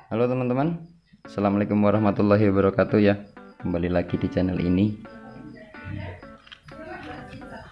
Halo teman-teman, Assalamualaikum warahmatullahi wabarakatuh ya. Kembali lagi di channel ini.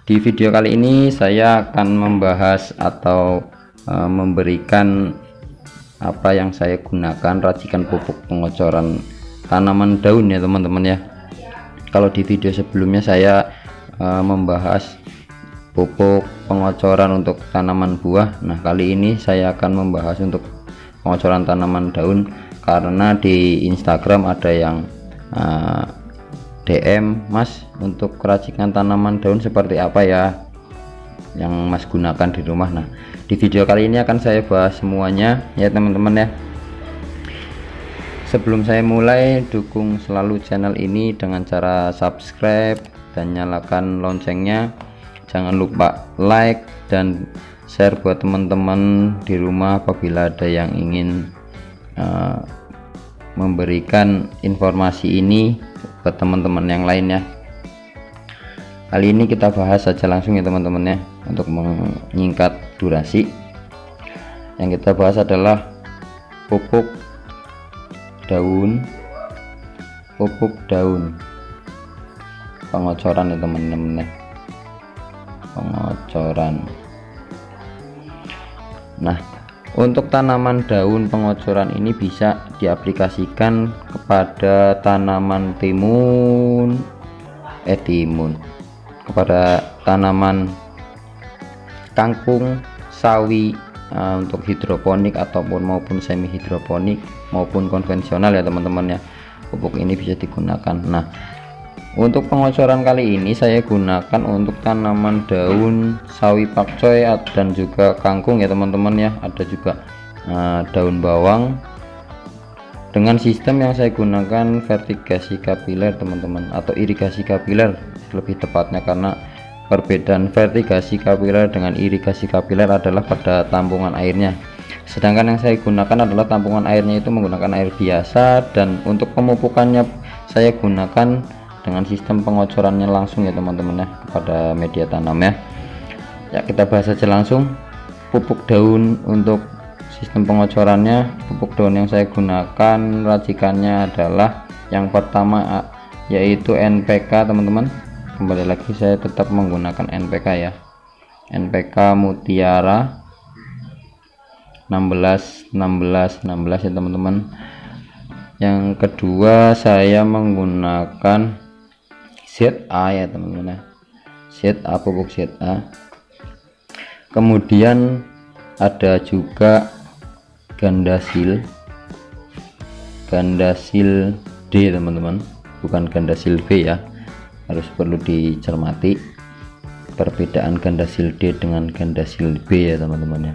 Di video kali ini saya akan membahas atau memberikan apa yang saya gunakan racikan pupuk pengocoran tanaman daun ya teman-teman ya. Kalau di video sebelumnya saya membahas pupuk pengocoran untuk tanaman buah. Nah, kali ini saya akan membahas untuk pengocoran tanaman daun, karena di Instagram ada yang DM, Mas, untuk keracikan tanaman daun seperti apa ya yang Mas gunakan di rumah. Nah, di video kali ini akan saya bahas semuanya ya teman-teman ya. Sebelum saya mulai, dukung selalu channel ini dengan cara subscribe dan nyalakan loncengnya. Jangan lupa like dan share buat teman-teman di rumah apabila ada yang ingin memberikan informasi ini buat teman-teman yang lain ya. Kali ini kita bahas saja langsung ya teman-teman ya, untuk menyingkat durasi. Yang kita bahas adalah pupuk daun pengocoran ya teman-teman ya, pengocoran. Nah, untuk tanaman daun pengocoran ini bisa diaplikasikan kepada tanaman timun, kepada tanaman kangkung, sawi, untuk hidroponik ataupun maupun semi hidroponik maupun konvensional ya teman-teman ya. Pupuk ini bisa digunakan. Nah, untuk pengocoran kali ini saya gunakan untuk tanaman daun sawi pakcoy dan juga kangkung ya teman-teman ya. Ada juga daun bawang. Dengan sistem yang saya gunakan vertigasi kapiler teman-teman, atau irigasi kapiler lebih tepatnya, karena perbedaan vertigasi kapiler dengan irigasi kapiler adalah pada tampungan airnya. Sedangkan yang saya gunakan adalah tampungan airnya itu menggunakan air biasa, dan untuk pemupukannya saya gunakan dengan sistem pengocorannya langsung ya teman-teman ya, kepada media tanam ya. Ya, kita bahas saja langsung pupuk daun. Untuk sistem pengocorannya, pupuk daun yang saya gunakan racikannya adalah yang pertama yaitu NPK teman-teman. Kembali lagi saya tetap menggunakan NPK ya, NPK Mutiara 16 ya teman-teman. Yang kedua saya menggunakan ZA ya teman-teman ya, ZA, pupuk ZA. Kemudian ada juga Gandasil D teman-teman, bukan Gandasil B ya, harus perlu dicermati perbedaan Gandasil D dengan Gandasil B ya teman-teman ya.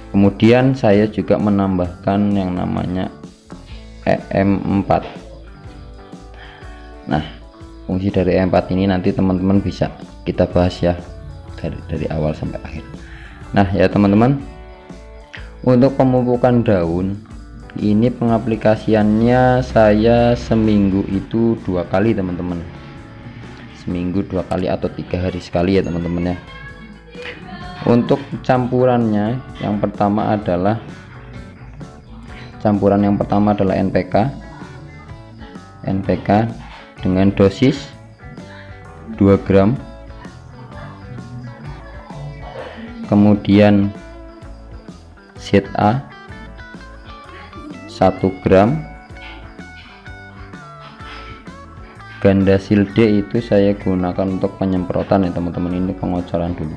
Kemudian saya juga menambahkan yang namanya EM4. Nah, fungsi dari EM4 ini nanti teman-teman bisa kita bahas ya dari awal sampai akhir. Nah ya teman-teman, untuk pemupukan daun ini pengaplikasiannya saya seminggu itu 2 kali teman-teman, seminggu 2 kali atau 3 hari sekali ya teman-teman ya. Untuk campurannya yang pertama adalah NPK dengan dosis 2 gram, kemudian ZA 1 gram, Gandasil D itu saya gunakan untuk penyemprotan ya teman-teman. Ini pengocoran dulu,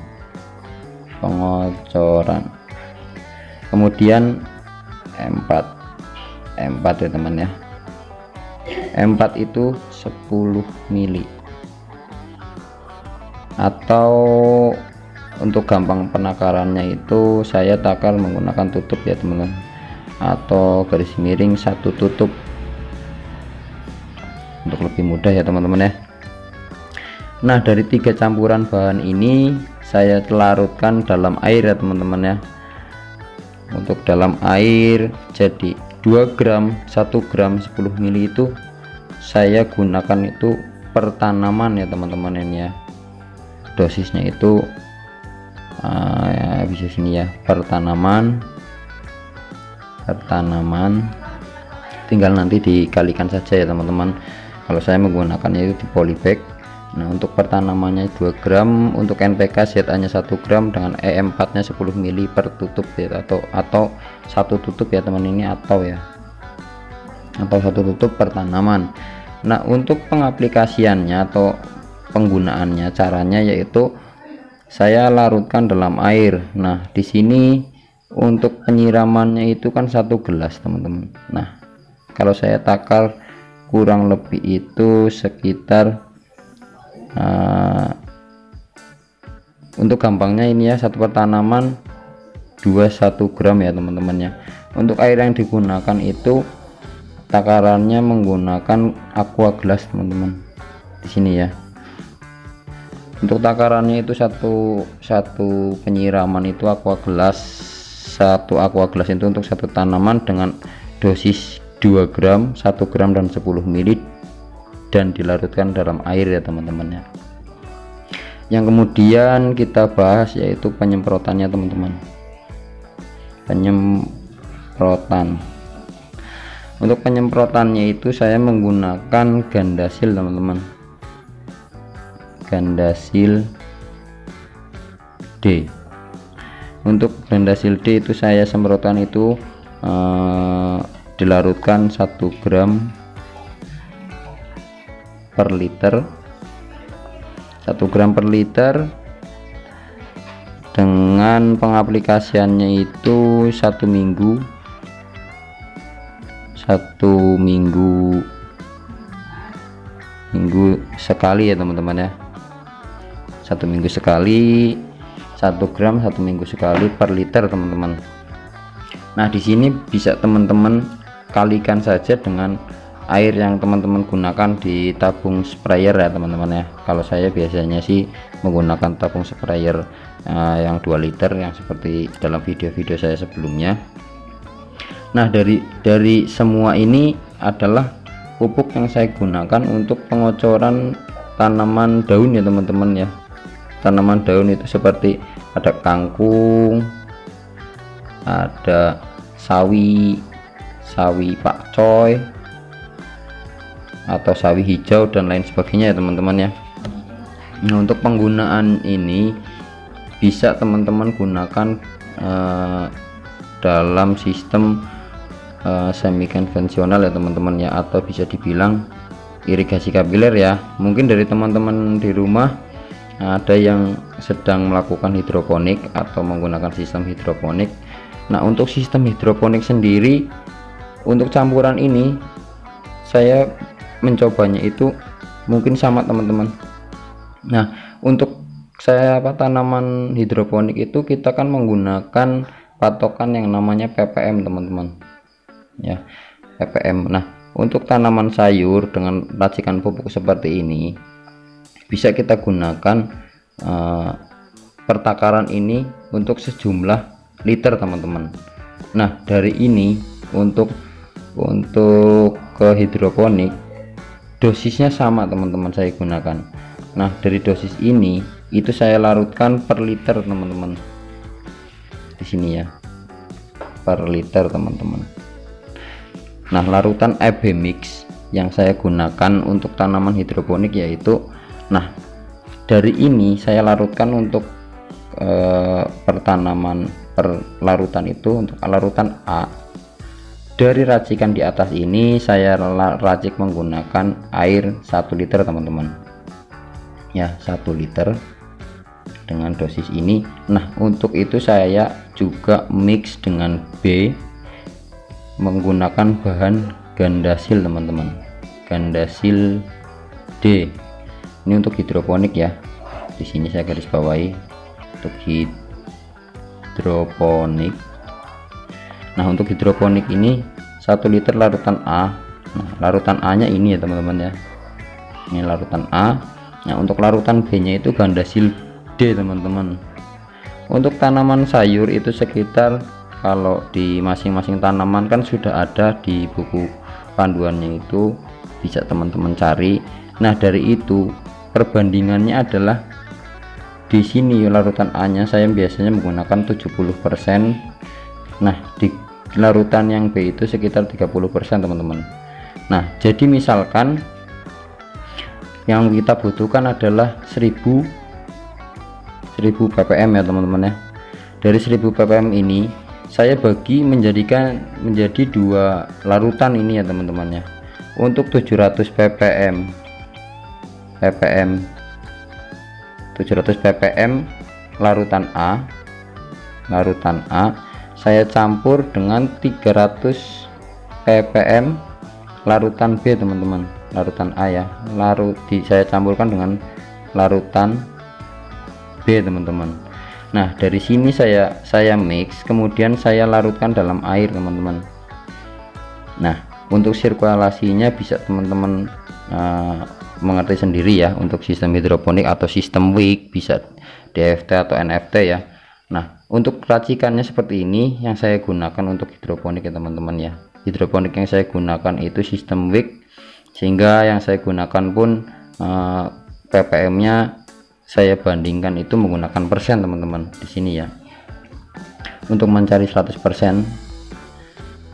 kemudian M4 ya teman ya. M4 itu 10 mili, atau untuk gampang penakarannya itu saya takar menggunakan tutup ya teman-teman, atau garis miring 1 tutup untuk lebih mudah ya teman-teman ya. Nah, dari 3 campuran bahan ini saya larutkan dalam air ya teman-teman ya. Untuk dalam air, jadi 2 gram 1 gram 10 mili itu saya gunakan itu per tanaman ya teman-teman ini ya. Dosisnya itu ya, bisa sini ya, per tanaman tinggal nanti dikalikan saja ya teman-teman. Kalau saya menggunakannya itu di polybag. Nah untuk pertanamannya 2 gram, untuk NPK ZA nya 1 gram dengan EM4 nya 10 mili per tutup ya, atau satu tutup ya teman, ini atau satu tutup per tanaman. Nah untuk pengaplikasiannya atau penggunaannya, caranya yaitu saya larutkan dalam air. Nah di sini untuk penyiramannya itu kan 1 gelas teman-teman. Nah kalau saya takar kurang lebih itu sekitar untuk gampangnya ini ya, satu per tanaman 21 gram ya teman-teman ya. Untuk air yang digunakan itu takarannya menggunakan aqua glass teman-teman di sini ya. Untuk takarannya itu satu penyiraman itu aqua glass, satu aqua glass itu untuk satu tanaman dengan dosis 2 gram, 1 gram dan 10 mili, dan dilarutkan dalam air ya teman-teman ya. Yang kemudian kita bahas yaitu penyemprotannya teman-teman. Penyemprotan, untuk penyemprotannya itu saya menggunakan Gandasil teman-teman, Gandasil D. Untuk Gandasil D itu saya semprotkan itu dilarutkan 1 gram per liter, 1 gram per liter, dengan pengaplikasiannya itu 1 minggu sekali ya teman-teman ya. 1 minggu sekali, 1 gram 1 minggu sekali per liter teman-teman. Nah di sini bisa teman-teman kalikan saja dengan air yang teman-teman gunakan di tabung sprayer ya teman-teman ya. Kalau saya biasanya sih menggunakan tabung sprayer yang 2 liter yang seperti dalam video-video saya sebelumnya. Nah dari semua ini adalah pupuk yang saya gunakan untuk pengocoran tanaman daun ya teman-teman ya. Tanaman daun itu seperti ada kangkung, ada sawi pakcoy atau sawi hijau dan lain sebagainya ya teman-teman ya. Nah untuk penggunaan ini bisa teman-teman gunakan dalam sistem semi konvensional ya teman-teman ya, atau bisa dibilang irigasi kapiler ya. Mungkin dari teman-teman di rumah ada yang sedang melakukan hidroponik atau menggunakan sistem hidroponik. Nah untuk sistem hidroponik sendiri, untuk campuran ini saya mencobanya itu mungkin sama teman-teman. Nah untuk saya tanaman hidroponik itu kita kan menggunakan patokan yang namanya ppm teman-teman ya, ppm. Nah untuk tanaman sayur dengan racikan pupuk seperti ini bisa kita gunakan pertakaran ini untuk sejumlah liter teman-teman. Nah dari ini untuk ke hidroponik dosisnya sama teman-teman saya gunakan. Nah dari dosis ini itu saya larutkan per liter teman-teman di sini ya, per liter teman-teman. Nah larutan AB mix yang saya gunakan untuk tanaman hidroponik yaitu, nah dari ini saya larutkan untuk per tanaman per larutan itu, untuk larutan A dari racikan di atas ini saya racik menggunakan air 1 liter teman-teman ya, 1 liter dengan dosis ini. Nah untuk itu saya juga mix dengan B menggunakan bahan Gandasil teman-teman, Gandasil D. Ini untuk hidroponik ya, di sini saya garis bawahi untuk hidroponik. Nah untuk hidroponik ini 1 liter larutan A. Nah larutan A nya ini ya teman-teman ya, ini larutan A. Nah untuk larutan B nya itu Gandasil D teman-teman. Untuk tanaman sayur itu sekitar, kalau di masing-masing tanaman kan sudah ada di buku panduannya, itu bisa teman-teman cari. Nah dari itu perbandingannya adalah di sini larutan A nya saya biasanya menggunakan 70%. Nah larutan yang B itu sekitar 30% teman-teman. Nah, jadi misalkan yang kita butuhkan adalah 1000 ppm ya teman-teman ya. Dari 1000 ppm ini saya bagi menjadi 2 larutan ini ya teman-teman ya. Untuk 700 ppm 700 ppm larutan A saya campur dengan 300 ppm larutan B teman-teman. Larutan A ya, saya campurkan dengan larutan B teman-teman. Nah, dari sini saya mix, kemudian saya larutkan dalam air teman-teman. Nah, untuk sirkulasinya bisa teman-teman mengerti sendiri ya. Untuk sistem hidroponik atau sistem wick bisa DFT atau NFT ya. Nah, untuk racikannya seperti ini yang saya gunakan untuk hidroponik ya teman-teman ya. Hidroponik yang saya gunakan itu sistem wick, sehingga yang saya gunakan pun ppm nya saya bandingkan itu menggunakan persen teman-teman di sini ya. Untuk mencari 100%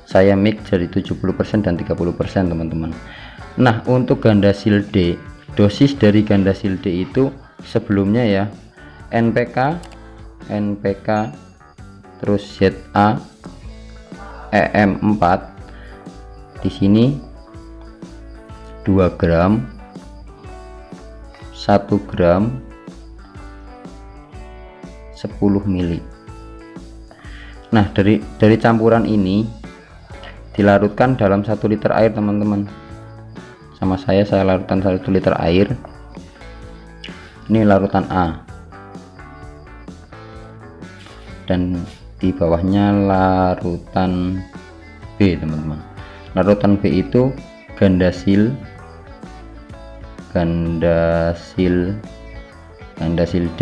saya mix jadi 70% dan 30% teman-teman. Nah, untuk Gandasil D, dosis dari Gandasil D itu sebelumnya ya NPK terus ZA EM4 di sini 2 gram 1 gram 10 mili. Nah, dari campuran ini dilarutkan dalam 1 liter air teman-teman. Sama saya larutkan 1 liter air. Ini larutan A dan di bawahnya larutan B teman-teman. Larutan B itu Gandasil D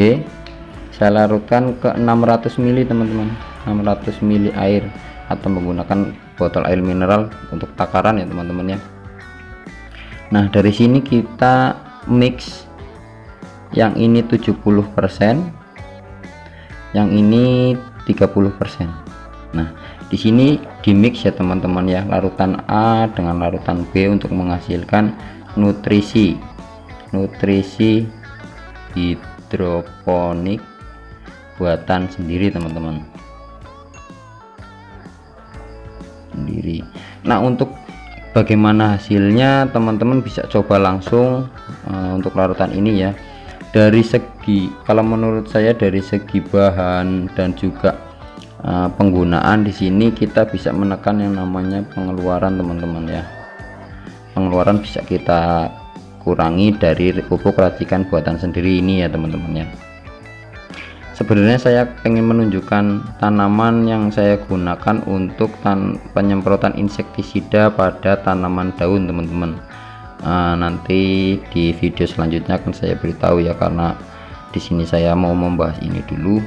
saya larutkan ke 600 mili teman-teman. 600 mili air atau menggunakan botol air mineral untuk takaran ya teman-teman ya. Nah, dari sini kita mix, yang ini 70%, yang ini 30%. Nah, di sini di mix ya teman-teman ya, larutan A dengan larutan B untuk menghasilkan nutrisi hidroponik buatan sendiri teman-teman. Nah, untuk bagaimana hasilnya teman-teman bisa coba langsung untuk larutan ini ya. Dari segi, kalau menurut saya dari segi bahan dan juga penggunaan di sini kita bisa menekan yang namanya pengeluaran teman-teman ya. Pengeluaran bisa kita kurangi dari pupuk racikan buatan sendiri ini ya teman-teman ya. Sebenarnya saya ingin menunjukkan tanaman yang saya gunakan untuk penyemprotan insektisida pada tanaman daun teman-teman. Nanti di video selanjutnya akan saya beritahu ya, karena di sini saya mau membahas ini dulu.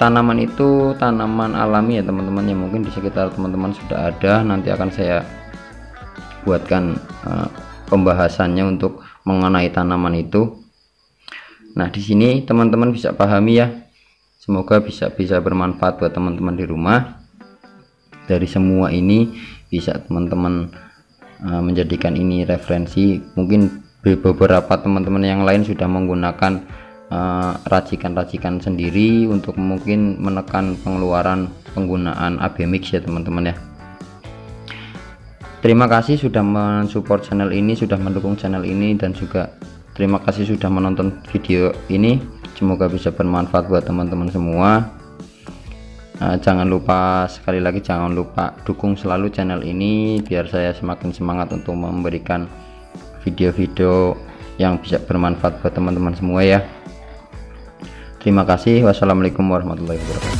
Tanaman itu tanaman alami ya teman-teman, yang mungkin di sekitar teman-teman sudah ada. Nanti akan saya buatkan pembahasannya untuk mengenai tanaman itu. Nah, di sini teman-teman bisa pahami ya. Semoga bisa bermanfaat buat teman-teman di rumah. Dari semua ini bisa teman-teman menjadikan ini referensi. Mungkin beberapa teman-teman yang lain sudah menggunakan racikan-racikan sendiri untuk mungkin menekan pengeluaran penggunaan AB mix ya teman-teman ya. Terima kasih sudah mensupport channel ini, sudah mendukung channel ini, dan juga terima kasih sudah menonton video ini. Semoga bisa bermanfaat buat teman-teman semua. Jangan lupa, sekali lagi jangan lupa dukung selalu channel ini biar saya semakin semangat untuk memberikan video-video yang bisa bermanfaat buat teman-teman semua ya. Terima kasih. Wassalamualaikum warahmatullahi wabarakatuh.